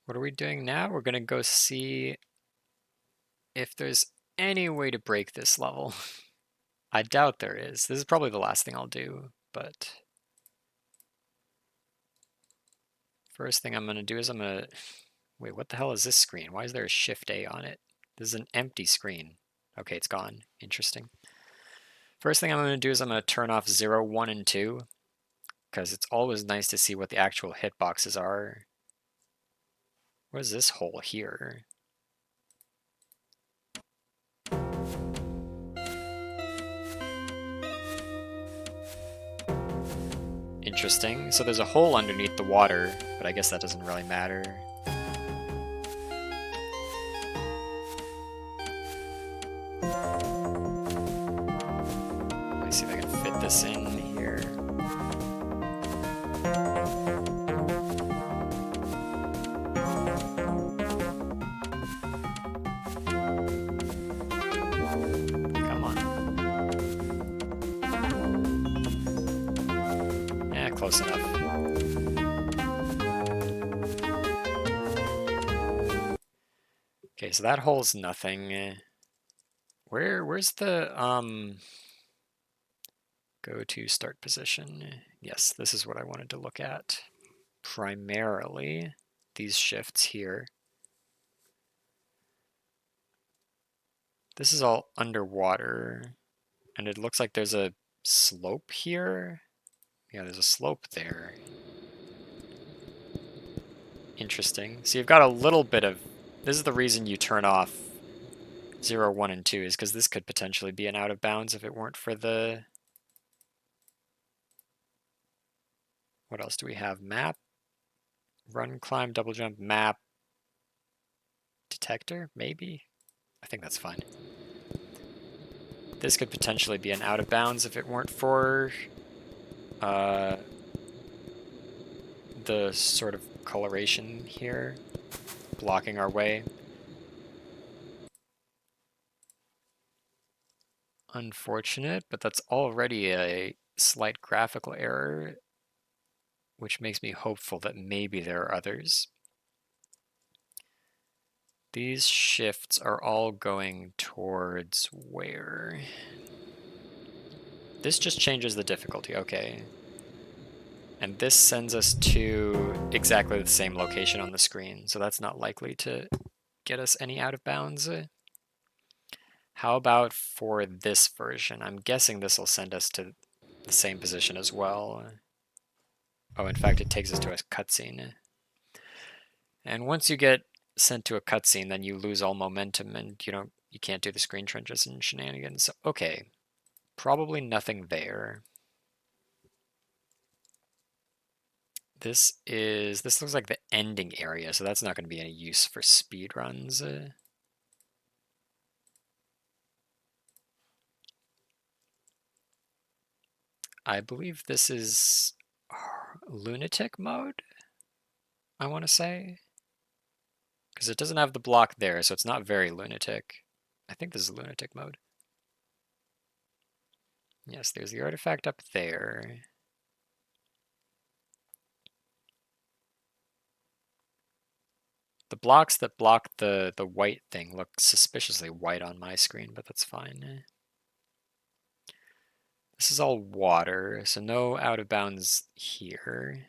What are we doing now? We're gonna go see if there's any way to break this level. I doubt there is. This is probably the last thing I'll do, but first thing I'm gonna do is I'm gonna... Wait, what the hell is this screen? Why is there a Shift A on it? This is an empty screen. Okay, it's gone. Interesting. First thing I'm gonna do is I'm gonna turn off 0, 1, and 2, because it's always nice to see what the actual hitboxes are. What is this hole here? Interesting. So there's a hole underneath the water, but I guess that doesn't really matter. Let me see if I can fit this in here. Come on. Yeah, close enough. Okay, so that hole's nothing. Where's the go to start position? Yes, this is what I wanted to look at. Primarily these shifts here. This is all underwater, and it looks like there's a slope here. Yeah, there's a slope there. Interesting. So you've got a little bit of... This is the reason you turn off 0, 1, and 2, is because this could potentially be an out of bounds if it weren't for the... What else do we have? Map, run, climb, double jump, map, detector, maybe? I think that's fine. This could potentially be an out of bounds if it weren't for the sort of coloration here blocking our way. Unfortunate, but that's already a slight graphical error, which makes me hopeful that maybe there are others. These shifts are all going towards where? This just changes the difficulty, okay. And this sends us to exactly the same location on the screen, so that's not likely to get us any out of bounds. How about for this version? I'm guessing this will send us to the same position as well. Oh, in fact, it takes us to a cutscene. And once you get sent to a cutscene, then you lose all momentum and you can't do the screen transition and shenanigans. So, okay, probably nothing there. This looks like the ending area, so that's not going to be any use for speedruns. I believe this is lunatic mode, I want to say. Because it doesn't have the block there, so it's not very lunatic. I think this is lunatic mode. Yes, there's the artifact up there. The blocks that block the white thing look suspiciously white on my screen, but that's fine. This is all water, so no out of bounds here.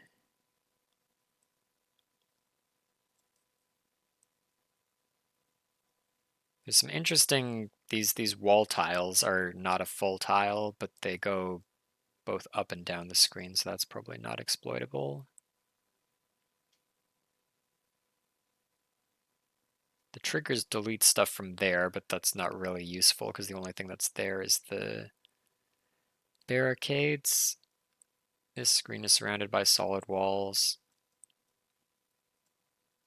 There's some interesting, these wall tiles are not a full tile, but they go both up and down the screen, so that's probably not exploitable. The triggers delete stuff from there, but that's not really useful because the only thing that's there is the barricades. This screen is surrounded by solid walls.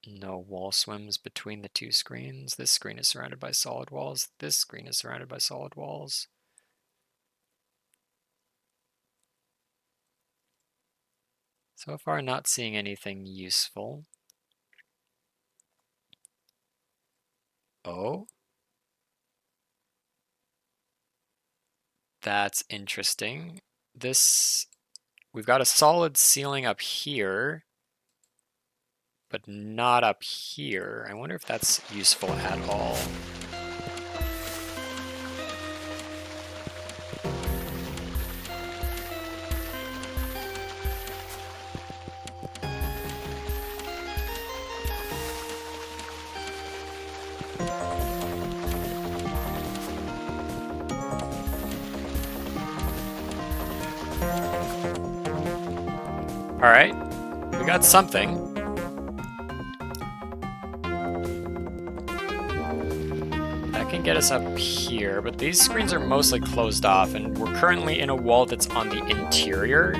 No wall swims between the two screens. This screen is surrounded by solid walls. This screen is surrounded by solid walls. So far, not seeing anything useful. Oh? That's interesting. We've got a solid ceiling up here, but not up here. I wonder if that's useful at all. All right, we got something. That can get us up here, but these screens are mostly closed off, and we're currently in a wall that's on the interior.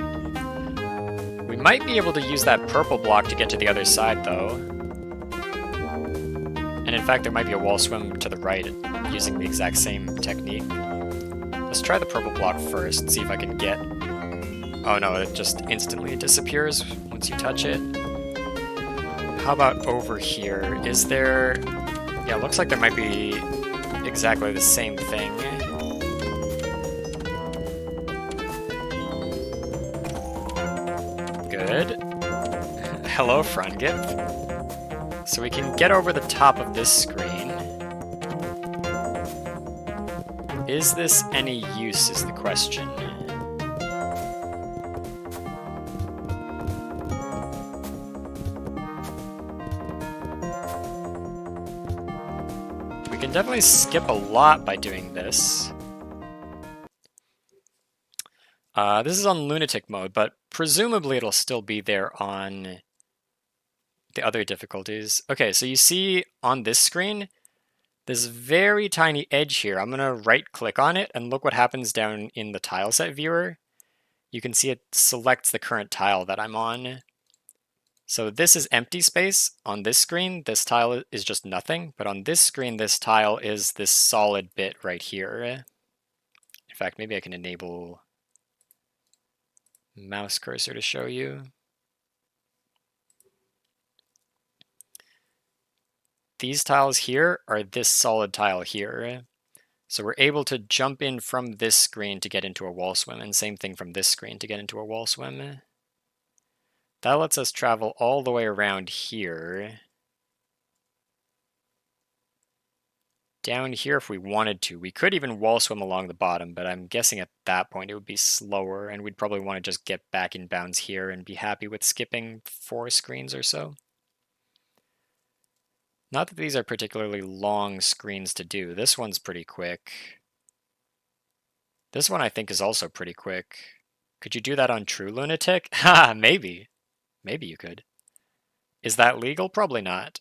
We might be able to use that purple block to get to the other side, though. And in fact, there might be a wall swim to the right using the exact same technique. Let's try the purple block first, see if I can get... Oh no, it just instantly disappears once you touch it. How about over here? Is there... Yeah, it looks like there might be exactly the same thing. Good. Hello, pfrangip. So we can get over the top of this screen. Is this any use is the question. We can definitely skip a lot by doing this. This is on lunatic mode, but presumably it'll still be there on the other difficulties. Okay, so you see on this screen, this very tiny edge here. I'm gonna right-click on it and look what happens down in the tileset viewer. You can see it selects the current tile that I'm on. So this is empty space. On this screen, this tile is just nothing, but on this screen, this tile is this solid bit right here. In fact, maybe I can enable mouse cursor to show you. These tiles here are this solid tile here. So we're able to jump in from this screen to get into a wall swim, and same thing from this screen to get into a wall swim. That lets us travel all the way around here. Down here if we wanted to. We could even wall swim along the bottom, but I'm guessing at that point it would be slower, and we'd probably want to just get back in bounds here and be happy with skipping 4 screens or so. Not that these are particularly long screens to do. This one's pretty quick. This one I think is also pretty quick. Could you do that on True Lunatic? Ha, maybe. Maybe you could. Is that legal? Probably not.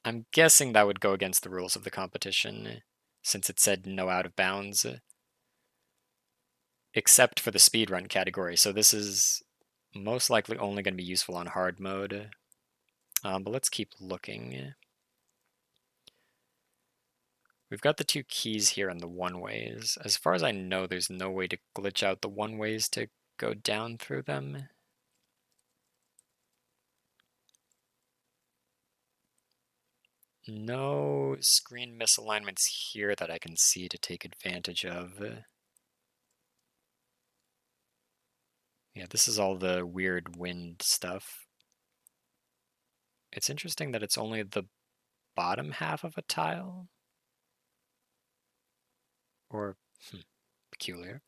I'm guessing that would go against the rules of the competition, since it said no out of bounds. Except for the speedrun category, so this is most likely only going to be useful on hard mode. But let's keep looking. We've got the 2 keys here and the one-ways. As far as I know, there's no way to glitch out the one-ways to go down through them. No screen misalignments here that I can see to take advantage of. Yeah, this is all the weird wind stuff. It's interesting that it's only the bottom half of a tile. Or, peculiar.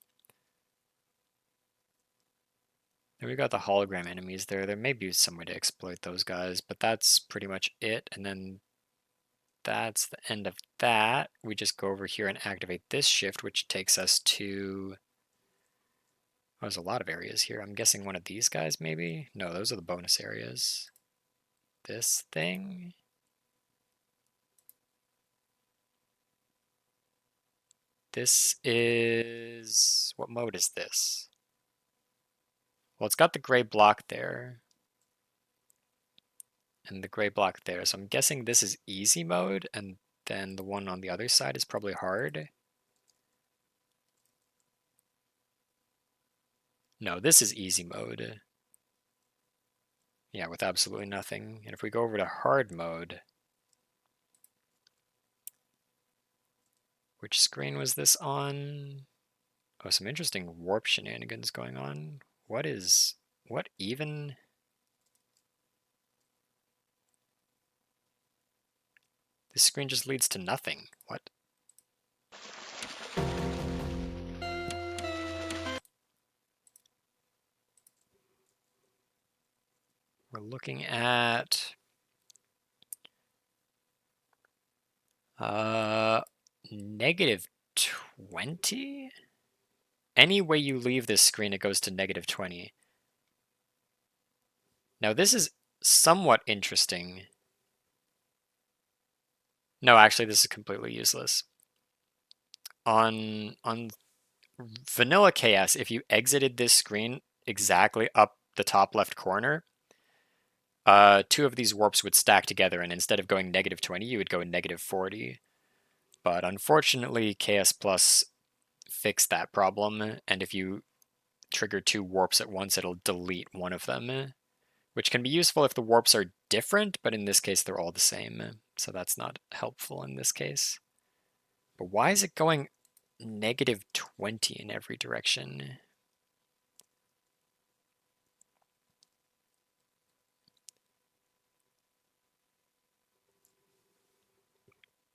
Then we got the hologram enemies there. There may be some way to exploit those guys, but that's pretty much it. And then that's the end of that. We just go over here and activate this shift, which takes us to... Oh, there's a lot of areas here. I'm guessing one of these guys, maybe? No, those are the bonus areas. This thing? This is... What mode is this? Well, it's got the gray block there. And the gray block there. So I'm guessing this is easy mode, and then the one on the other side is probably hard. No, this is easy mode. Yeah, with absolutely nothing. And if we go over to hard mode, which screen was this on? Oh, some interesting warp shenanigans going on. What even? This screen just leads to nothing. What? We're looking at negative 20? Any way you leave this screen, it goes to negative 20. Now this is somewhat interesting. No, actually this is completely useless. On vanilla KS, if you exited this screen exactly up the top left corner, two of these warps would stack together, and instead of going negative 20, you would go negative 40. But unfortunately, KS Plus fixed that problem, and if you trigger two warps at once, it'll delete one of them, which can be useful if the warps are different, but in this case, they're all the same, so that's not helpful in this case. But why is it going negative 20 in every direction?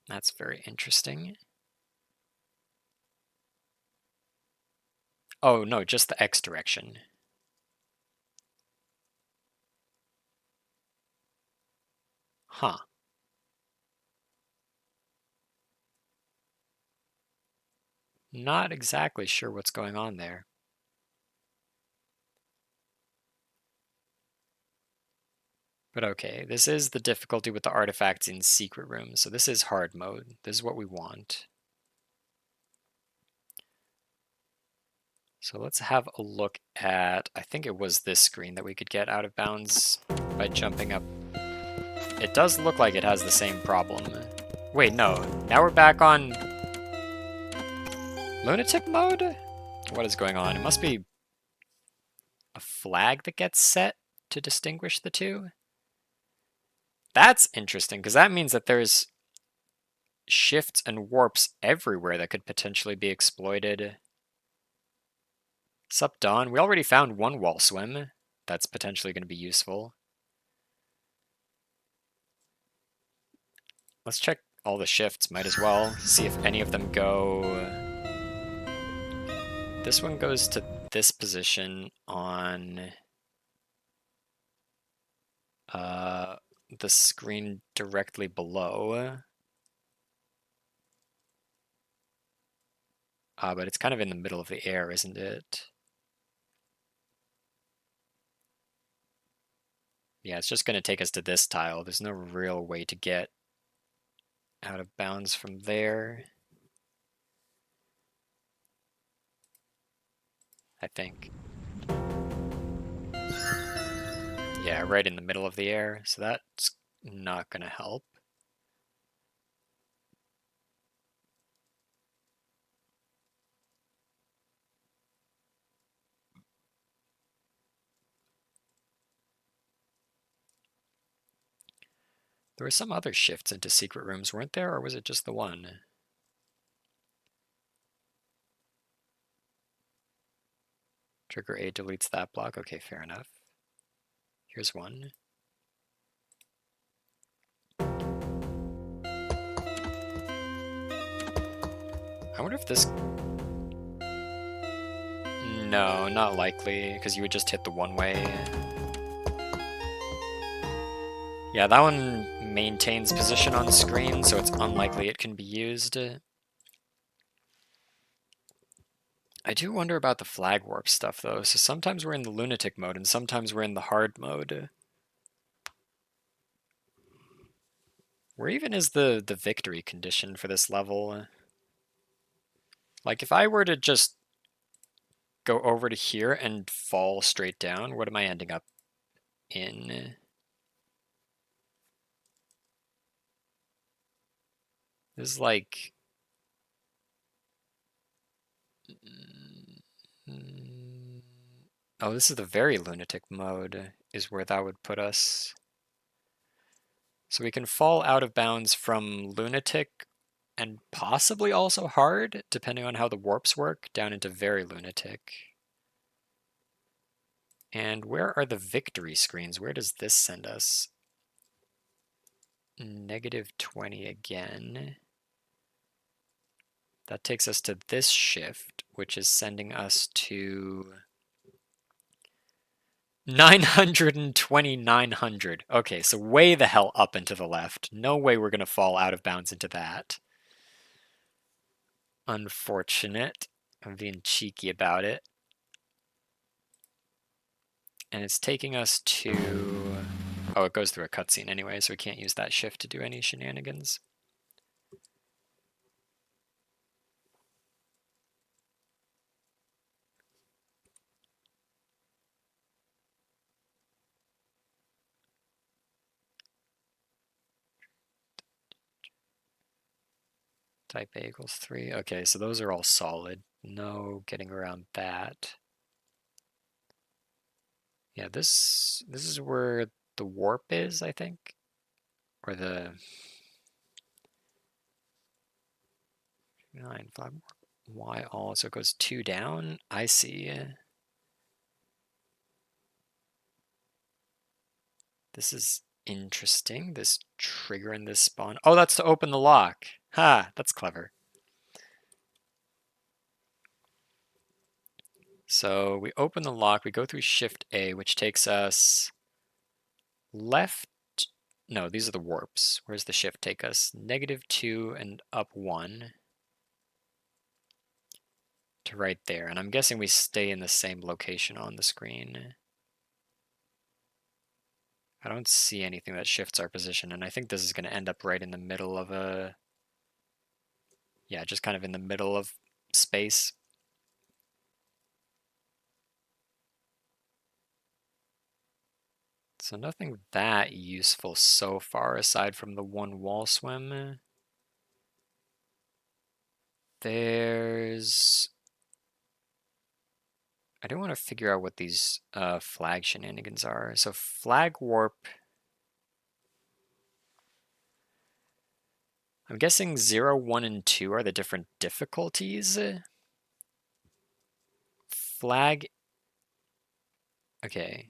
That's very interesting. Oh, no, just the X direction. Huh. Not exactly sure what's going on there. But okay, this is the difficulty with the artifacts in secret rooms, so this is hard mode. This is what we want. So let's have a look at, I think it was this screen that we could get out of bounds by jumping up. It does look like it has the same problem. Wait, no, now we're back on lunatic mode? What is going on? It must be a flag that gets set to distinguish the two. That's interesting, because that means that there's shifts and warps everywhere that could potentially be exploited. Sup, Dawn? We already found one wall swim. That's potentially going to be useful. Let's check all the shifts, might as well. See if any of them go... This one goes to this position on the screen directly below. But it's kind of in the middle of the air, isn't it? Yeah, it's just going to take us to this tile. There's no real way to get out of bounds from there, I think. Yeah, right in the middle of the air, so that's not going to help. There were some other shifts into secret rooms, weren't there, or was it just the one? Trigger A deletes that block. Okay, fair enough. Here's one. I wonder if this... No, not likely, because you would just hit the one-way. Yeah, that one maintains position on screen, so it's unlikely it can be used. I do wonder about the flag warp stuff, though. So sometimes we're in the lunatic mode, and sometimes we're in the hard mode. Where even is the victory condition for this level? Like, if I were to just go over to here and fall straight down, what am I ending up in? This is like... Oh, this is the very lunatic mode, is where that would put us. So we can fall out of bounds from lunatic and possibly also hard, depending on how the warps work, down into very lunatic. And where are the victory screens? Where does this send us? -20 again. That takes us to this shift, which is sending us to 920, 900. Okay, so way the hell up and to the left. No way we're going to fall out of bounds into that. Unfortunate. I'm being cheeky about it. And it's taking us to... Oh, it goes through a cutscene anyway, so we can't use that shift to do any shenanigans. Type A equals 3. Okay, so those are all solid. No getting around that. Yeah, this is where the warp is, I think. Or the 9 flag warp. Y all, so it goes 2 down. I see. This is interesting. This trigger and this spawn. Oh, that's to open the lock. Ha, that's clever. So we open the lock, we go through Shift A, which takes us left. No, these are the warps. Where's the shift take us? -2 and up 1 to right there. And I'm guessing we stay in the same location on the screen. I don't see anything that shifts our position, and I think this is going to end up right in the middle of a... Yeah, just kind of in the middle of space. So nothing that useful so far, aside from the one wall swim. There's... I do want to figure out what these flag shenanigans are. So flag warp... I'm guessing 0, 1, and 2 are the different difficulties. Flag... Okay.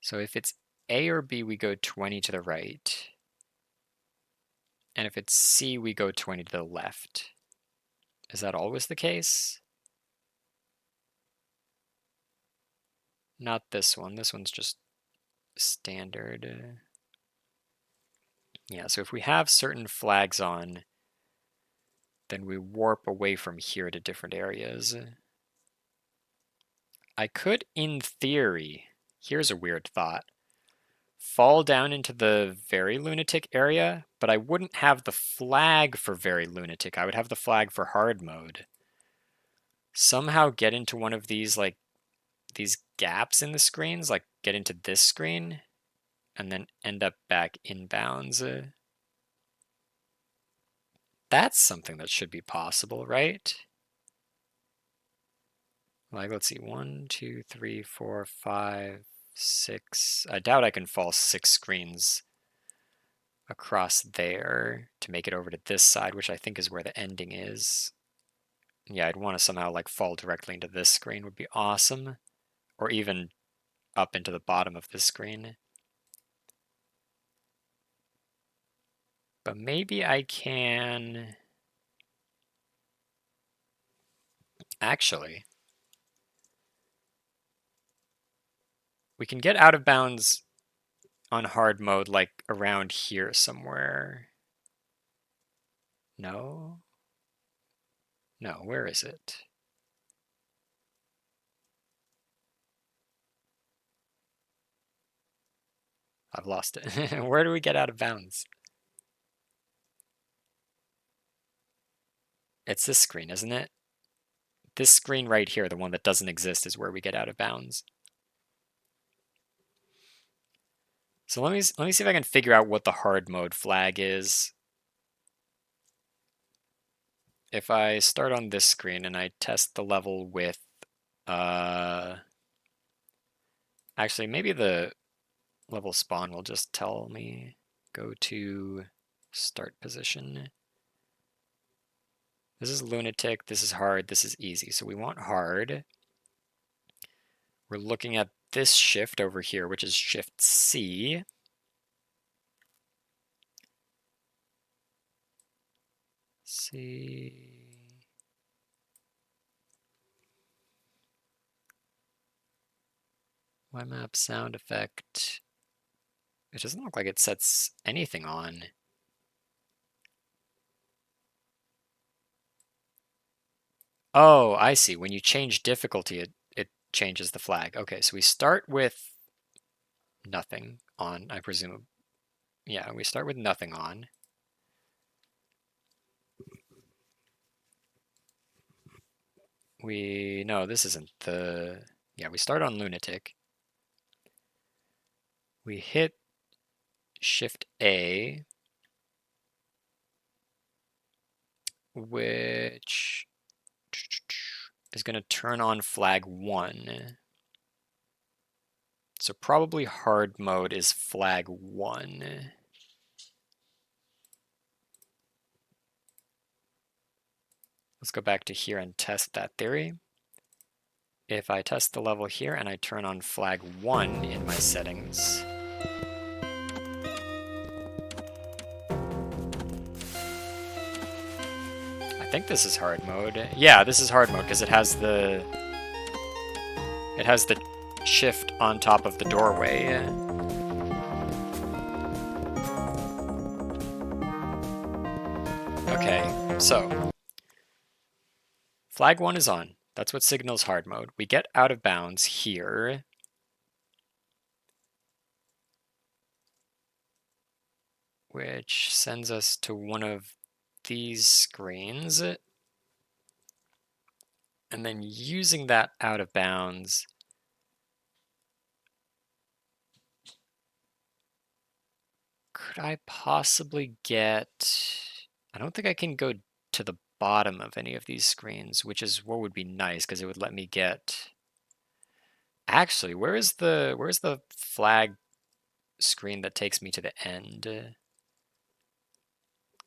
So if it's A or B, we go 20 to the right. And if it's C, we go 20 to the left. Is that always the case? Not this one. This one's just standard. Yeah, so if we have certain flags on, then we warp away from here to different areas. I could, in theory, here's a weird thought, fall down into the Very Lunatic area, but I wouldn't have the flag for Very Lunatic. I would have the flag for hard mode. Somehow get into one of these, like, these gaps in the screens, like get into this screen, and then end up back inbounds. That's something that should be possible, right? Like, let's see, 1, 2, 3, 4, 5, 6. I doubt I can fall 6 screens across there to make it over to this side, which I think is where the ending is. Yeah, I'd want to somehow like fall directly into this screen would be awesome. Or even up into the bottom of this screen. But maybe I can... Actually, we can get out of bounds on hard mode like around here somewhere. No? No, where is it? I've lost it. Where do we get out of bounds? It's this screen, isn't it? This screen right here, the one that doesn't exist, is where we get out of bounds. So let me see if I can figure out what the hard mode flag is. If I start on this screen and I test the level with, actually maybe the level spawn will just tell me go to start position. This is lunatic, this is hard, this is easy. So we want hard. We're looking at this shift over here, which is shift C. see. YMap sound effect. It doesn't look like it sets anything on. Oh, I see. When you change difficulty, it changes the flag. Okay, so we start with nothing on, I presume. Yeah, we start with nothing on. No, this isn't the, yeah, we start on Lunatic. We hit Shift A, which is going to turn on flag 1. So probably hard mode is flag 1. Let's go back to here and test that theory. If I test the level here and I turn on flag 1 in my settings, I think this is hard mode. Yeah, this is hard mode because it has the shift on top of the doorway. Okay, so flag 1 is on. That's what signals hard mode. We get out of bounds here. Which sends us to one of these screens. And then using that out of bounds, could I possibly get... I don't think I can go to the bottom of any of these screens, which is what would be nice because it would let me get... Actually, where's the flag screen that takes me to the end?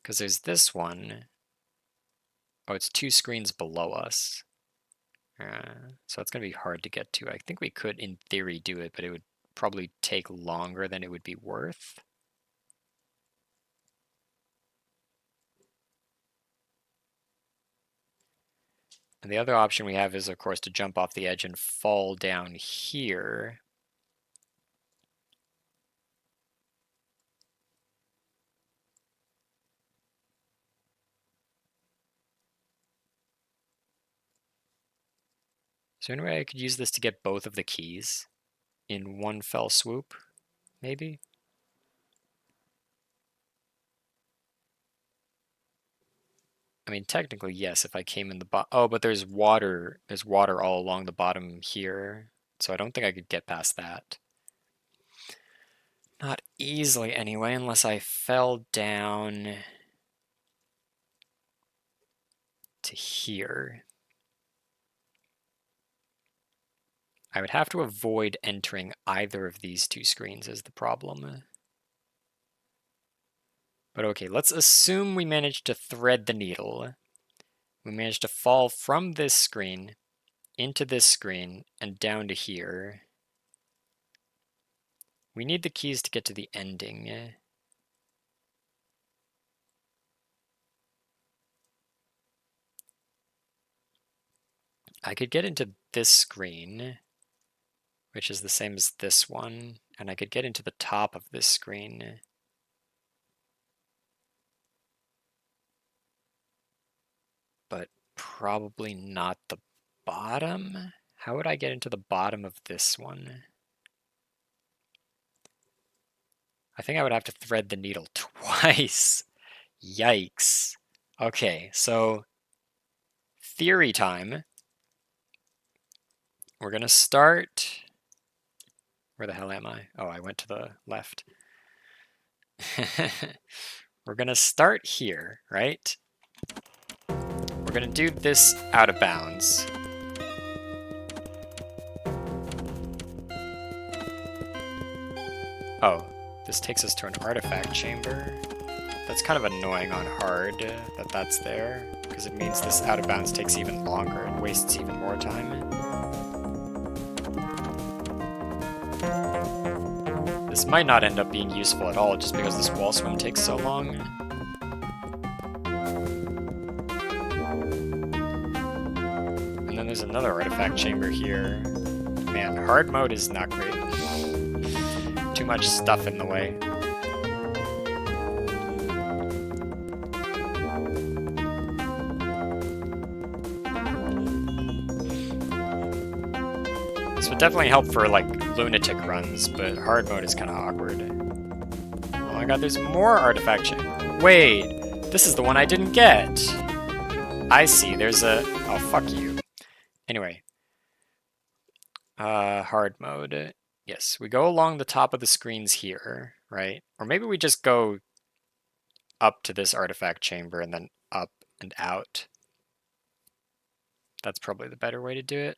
Because there's this one. Oh, it's 2 screens below us. So it's going to be hard to get to. I think we could, in theory, do it, but it would probably take longer than it would be worth. And the other option we have is, of course, to jump off the edge and fall down here. Is there any way I could use this to get both of the keys in one fell swoop, maybe? I mean, technically, yes, if I came in the bottom. Oh, but there's water all along the bottom here, so I don't think I could get past that. Not easily, anyway, unless I fell down to here. I would have to avoid entering either of these 2 screens is the problem. But okay, let's assume we managed to thread the needle. We managed to fall from this screen into this screen and down to here. We need the keys to get to the ending. I could get into this screen, which is the same as this one, and I could get into the top of this screen. But probably not the bottom? How would I get into the bottom of this one? I think I would have to thread the needle twice. Yikes. Okay, so theory time. We're going to start... Where the hell am I? Oh, I went to the left. We're going to start here, right? We're going to do this out of bounds. Oh, this takes us to an artifact chamber. That's kind of annoying on hard that that's there, because it means this out of bounds takes even longer and wastes even more time. This might not end up being useful at all just because this wall swim takes so long. another artifact chamber here. Man, hard mode is not great. Too much stuff in the way. This would definitely help for, like, lunatic runs, but hard mode is kind of awkward. Oh my god, there's more artifact chamber. Wait, this is the one I didn't get. I see, there's a... Oh, fuck you. Anyway. Hard mode. Yes, we go along the top of the screens here, right? Or maybe we just go up to this artifact chamber and then up and out. That's probably the better way to do it.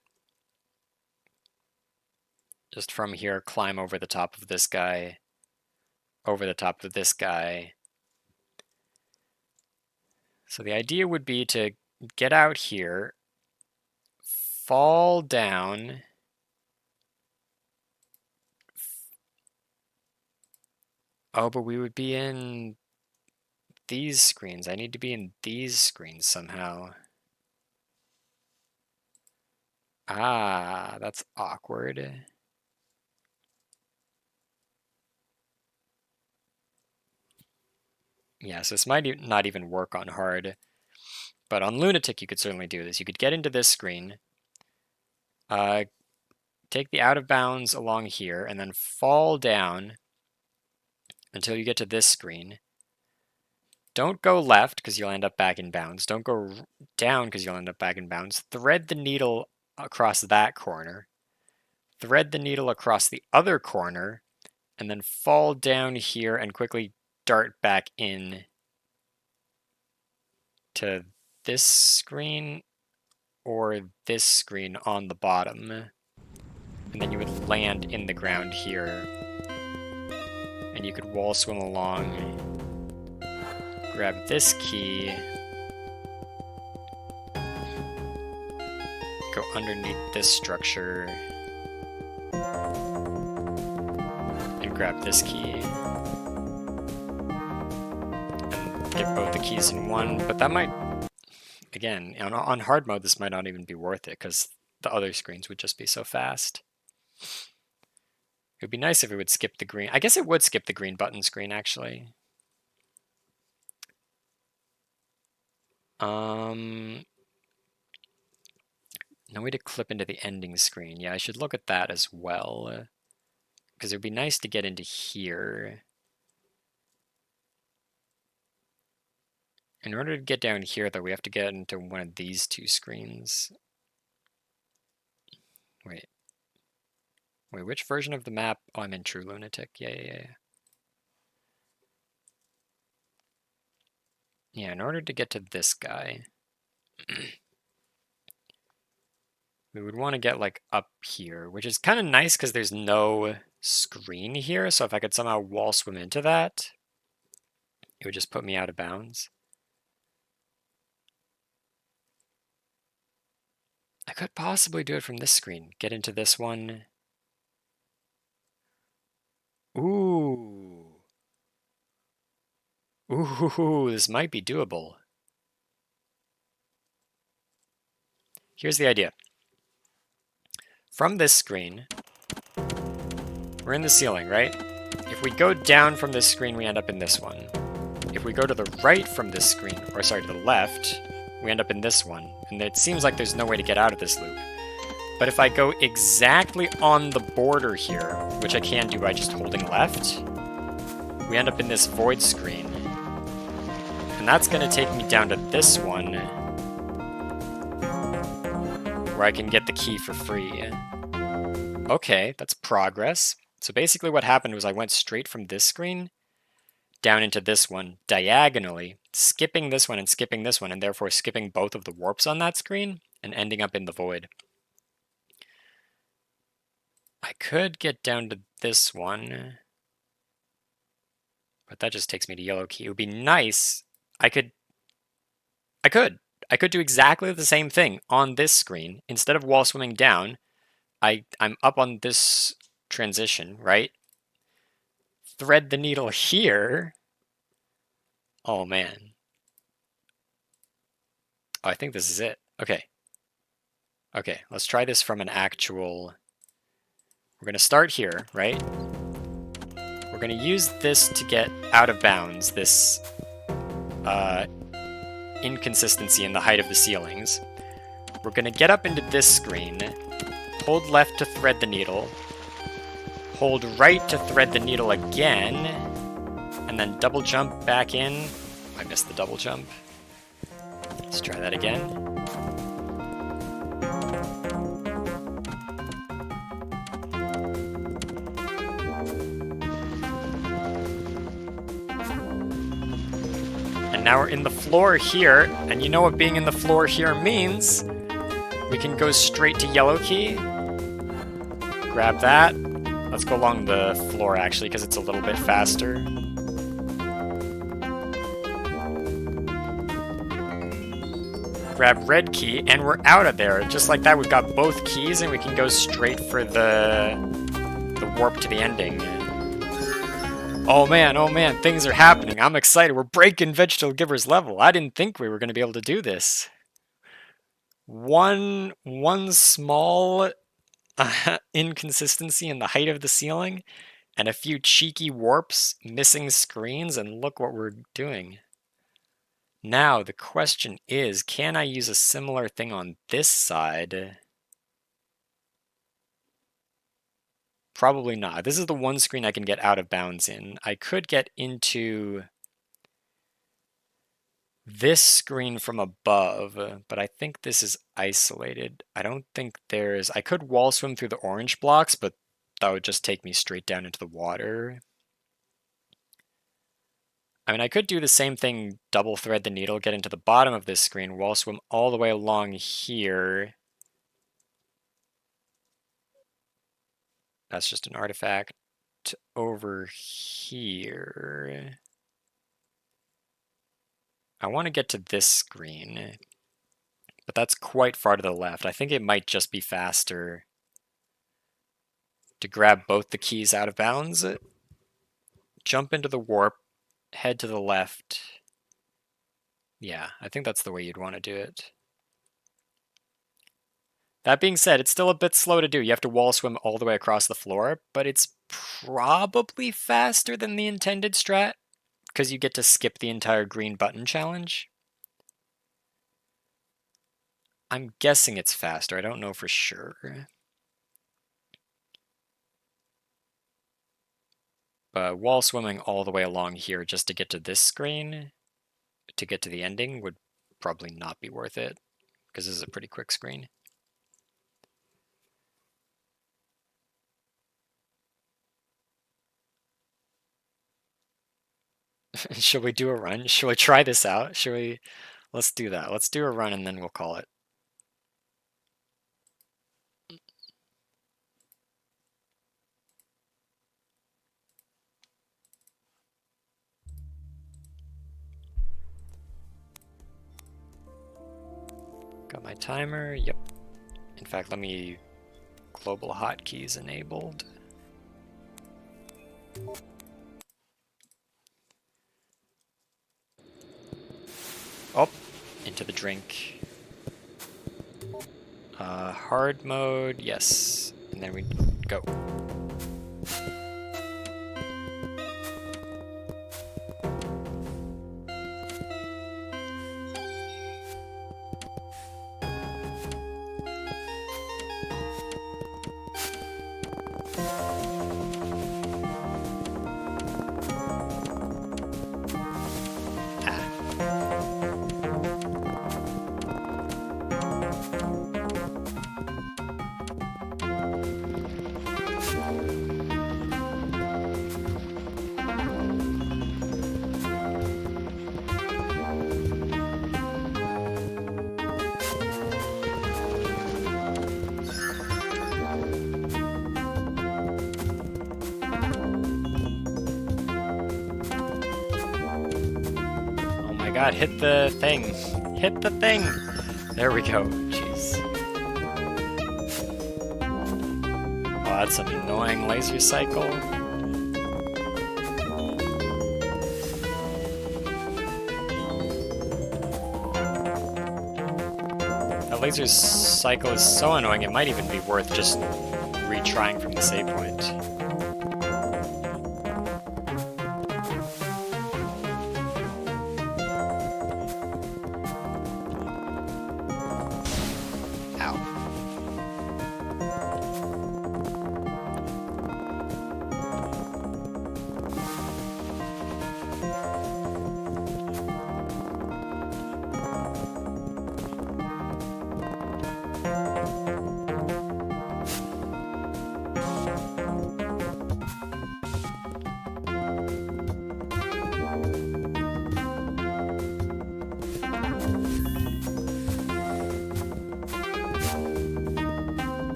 Just from here, climb over the top of this guy, over the top of this guy. So the idea would be to get out here, fall down, oh, but we would be in these screens. I need to be in these screens somehow. Ah, that's awkward. Yeah, so this might not even work on hard. But on Lunatic, you could certainly do this. You could get into this screen, take the out of bounds along here, and then fall down until you get to this screen. Don't go left, because you'll end up back in bounds. Don't go down, because you'll end up back in bounds. Thread the needle across that corner. Thread the needle across the other corner, and then fall down here and quickly dart back in to this screen or this screen on the bottom. And then you would land in the ground here. And you could wall swim along, grab this key, go underneath this structure, and grab this key. And get both the keys in one, but that might, again, on hard mode, this might not even be worth it, because the other screens would just be so fast. It would be nice if it would skip the green. I guess it would skip the green button screen, actually. No way to clip into the ending screen. Yeah, I should look at that as well. Because it would be nice to get into here. In order to get down here, though, we have to get into one of these two screens. Wait, which version of the map? Oh, I'm in True Lunatic. Yeah. Yeah, in order to get to this guy, we would want to get, like, up here, which is kind of nice because there's no screen here, so if I could somehow wall swim into that, it would just put me out of bounds. I could possibly do it from this screen. Get into this one. Ooh, this might be doable. Here's the idea. From this screen, we're in the ceiling, right? If we go down from this screen, we end up in this one. If we go to the right from this screen, or sorry, to the left, we end up in this one. And it seems like there's no way to get out of this loop. But if I go exactly on the border here, which I can do by just holding left, we end up in this void screen. And that's going to take me down to this one, where I can get the key for free. Okay, that's progress. So basically what happened was I went straight from this screen down into this one diagonally, skipping this one and skipping this one, and therefore skipping both of the warps on that screen and ending up in the void. I could get down to this one, but that just takes me to yellow key. It would be nice. I could do exactly the same thing on this screen. Instead of wall swimming down, I'm up on this transition, right? Thread the needle here. Oh, man. Oh, I think this is it. Okay. Okay, let's try this from an actual... We're going to start here, right? We're going to use this to get out of bounds, this inconsistency in the height of the ceilings. We're going to get up into this screen, hold left to thread the needle, hold right to thread the needle again, and then double jump back in. I missed the double jump. Let's try that again. And now we're in the floor here, and you know what being in the floor here means. We can go straight to yellow key. Grab that. Let's go along the floor, actually, because it's a little bit faster. Grab red key, and we're out of there. Just like that, we've got both keys, and we can go straight for the warp to the ending. Oh man, things are happening. I'm excited. We're breaking Vegetal Gibber's level. I didn't think we were going to be able to do this. One small inconsistency in the height of the ceiling, and a few cheeky warps, missing screens, and look what we're doing. Now, the question is, can I use a similar thing on this side? Probably not. This is the one screen I can get out of bounds in. I could get into this screen from above, but I think this is isolated. I don't think there's... I could wall swim through the orange blocks, but that would just take me straight down into the water. I mean, I could do the same thing, double thread the needle, get into the bottom of this screen, wall swim all the way along here. That's just an artifact over here. I want to get to this screen, but that's quite far to the left. I think it might just be faster to grab both the keys out of bounds, jump into the warp, head to the left. Yeah, I think that's the way you'd want to do it. That being said, it's still a bit slow to do. You have to wall swim all the way across the floor, but it's probably faster than the intended strat, because you get to skip the entire green button challenge. I'm guessing it's faster. I don't know for sure. But wall swimming all the way along here just to get to this screen, to get to the ending, would probably not be worth it, because this is a pretty quick screen. Should we do a run? Should we try this out? Should we? Let's do that. Let's do a run and then we'll call it. Got my timer. Yep. In fact, let me global hotkeys enabled. Oh, into the drink. Hard mode, yes. And then we go. God, hit the thing. Hit the thing! There we go. Jeez. Oh, that's an annoying laser cycle. At laser cycle is so annoying, it might even be worth just retrying from the save point. Ow.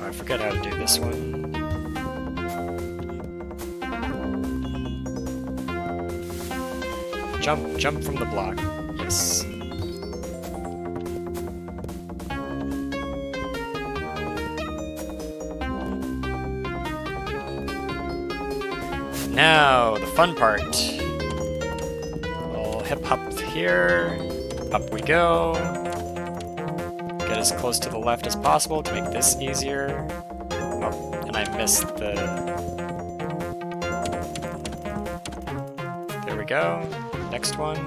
I forget how to do this one. Jump from the block. Yes. Now, the fun part. We'll hip hop here. Up we go. Get as close to the left as possible to make this easier. Oh, and I missed the... There we go. Next one.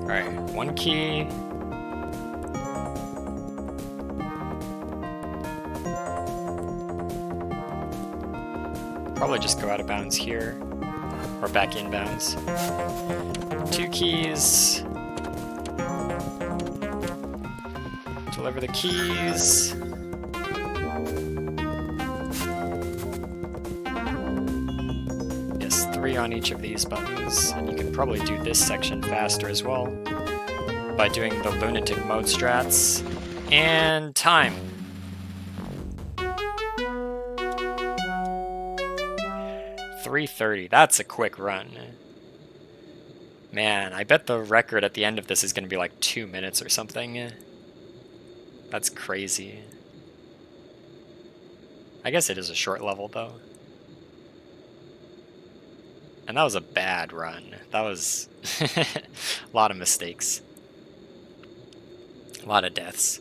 Alright, one key. Probably just go out of bounds here. Or back in bounds. 2 keys. Deliver the keys. Yes, 3 on each of these buttons. And you can probably do this section faster as well by doing the lunatic mode strats. And time. .330. That's a quick run. Man, I bet the record at the end of this is going to be like 2 minutes or something. That's crazy. I guess it is a short level, though. And that was a bad run. That was a lot of mistakes. A lot of deaths.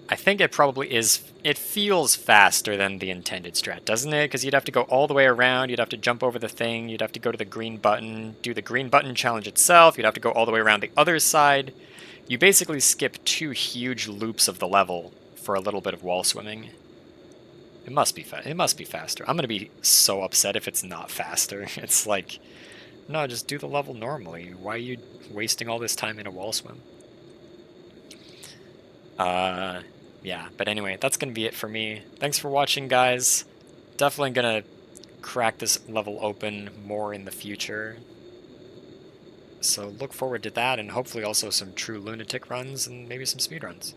I think it probably is... It feels faster than the intended strat, doesn't it? Because you'd have to go all the way around, you'd have to jump over the thing, you'd have to go to the green button, do the green button challenge itself, you'd have to go all the way around the other side. You basically skip 2 huge loops of the level for a little bit of wall swimming. It must be it must be faster. I'm going to be so upset if it's not faster. It's like, no, just do the level normally. Why are you wasting all this time in a wall swim? Yeah, but anyway, that's going to be it for me. Thanks for watching, guys. Definitely going to crack this level open more in the future. So look forward to that, and hopefully also some true lunatic runs and maybe some speedruns.